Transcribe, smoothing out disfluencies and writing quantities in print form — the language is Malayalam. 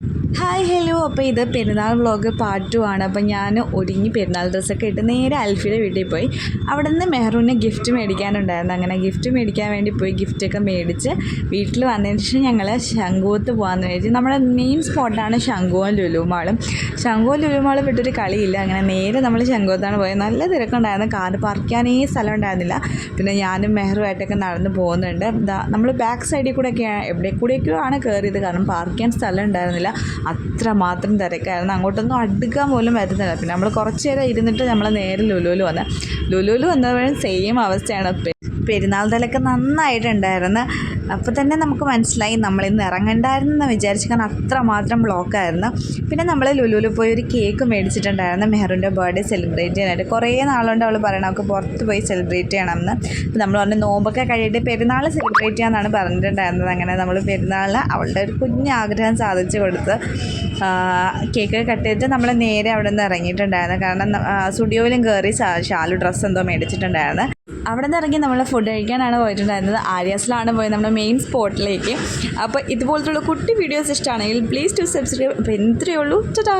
Hi hello. അപ്പോൾ ഇത് പെരുന്നാൾ വ്ളോഗ് പാർട്ട് 2 ആണ്. അപ്പോൾ ഞാൻ ഒരുങ്ങി പെരുന്നാൾ ഡ്രസ്സൊക്കെ ഇട്ട് നേരെ അൽഫിയുടെ വീട്ടിൽ പോയി. അവിടെ നിന്ന് മെഹ്റൂന് ഗിഫ്റ്റ് മേടിക്കാനുണ്ടായിരുന്നു. അങ്ങനെ ഗിഫ്റ്റ് മേടിക്കാൻ വേണ്ടി പോയി ഗിഫ്റ്റൊക്കെ മേടിച്ച് വീട്ടിൽ വന്നതിന് ശേഷം ഞങ്ങൾ ശംഖുവത്ത് പോകാമെന്ന് വിചാരിച്ചു. നമ്മുടെ മെയിൻ സ്പോട്ടാണ് ശംഖുവും ലുലുമാളും. ശംഖുവും ലുലുമാളും വിട്ടൊരു കളിയില്ല. അങ്ങനെ നേരെ നമ്മൾ ശംഖുവത്താണ് പോയത്. നല്ല തിരക്കുണ്ടായിരുന്നു. കാർ പാർക്കാനേ സ്ഥലം ഉണ്ടായിരുന്നില്ല. പിന്നെ ഞാനും മെഹ്റുമായിട്ടൊക്കെ നടന്ന് പോകുന്നുണ്ട്. നമ്മൾ ബാക്ക് സൈഡിൽ കൂടെയൊക്കെ എവിടെ കൂടെയൊക്കെയോ ആണ് കയറിയത്. കാരണം പാർക്ക് ചെയ്യാൻ സ്ഥലം ഉണ്ടായിരുന്നില്ല. അത്രമാത്രം തിരക്കായിരുന്നു. അങ്ങോട്ടൊന്നും അടുക്കാൻ പോലും വരുന്നില്ല. പിന്നെ നമ്മൾ കുറച്ച് നേരം ഇരുന്നിട്ട് നമ്മൾ നേരെ ലുലുവിൽ വന്നപ്പോഴും സെയിം അവസ്ഥയാണ്. പെരുന്നാൾ തലൊക്കെ നന്നായിട്ടുണ്ടായിരുന്നു. അപ്പോൾ തന്നെ നമുക്ക് മനസ്സിലായി നമ്മളിന്ന് ഇറങ്ങണ്ടായിരുന്നെന്ന് വിചാരിച്ചു. കാരണം അത്രമാത്രം ബ്ലോക്കായിരുന്നു. പിന്നെ നമ്മൾ ലുലുവിൽ പോയി ഒരു കേക്ക് മേടിച്ചിട്ടുണ്ടായിരുന്നു മെഹ്റിൻ്റെ ബർത്ത്ഡേ സെലിബ്രേറ്റ് ചെയ്യാനായിട്ട്. കുറേ നാളുകൊണ്ട് അവൾ പറയണം അവൾക്ക് പുറത്ത് പോയി സെലിബ്രേറ്റ് ചെയ്യണമെന്ന്. നമ്മൾ പറഞ്ഞ് നോമ്പൊക്കെ കഴിയിട്ട് പെരുന്നാൾ സെലിബ്രേറ്റ് ചെയ്യാമെന്നാണ് പറഞ്ഞിട്ടുണ്ടായിരുന്നത്. അങ്ങനെ നമ്മൾ പെരുന്നാളിന് അവളുടെ ഒരു കുഞ്ഞാഗ്രഹം സാധിച്ചു കൊടുത്ത് കേക്ക് കട്ട് ചെയ്തിട്ട് നമ്മൾ നേരെ അവിടെ നിന്ന് ഇറങ്ങിയിട്ടുണ്ടായിരുന്നു. കാരണം സ്റ്റുഡിയോയിലും കയറി ഷാലു ഡ്രസ്സ് എന്തോ മേടിച്ചിട്ടുണ്ടായിരുന്നു. അവിടെ നിന്ന് ഇറങ്ങി നമ്മൾ ഫുഡ് കഴിക്കാനാണ് പോയിട്ടുണ്ടായിരുന്നത്. ആര്യാസിലാണ് പോയത്, നമ്മുടെ മെയിൻ സ്പോട്ടിലേക്ക്. അപ്പോൾ ഇതുപോലത്തുള്ള കുട്ടി വീഡിയോസ് ഇഷ്ടമാണെങ്കിൽ പ്ലീസ് ടു സബ്സ്ക്രൈബ്. അപ്പോൾ ഇത്രയേ ഉള്ളൂ. ടാ.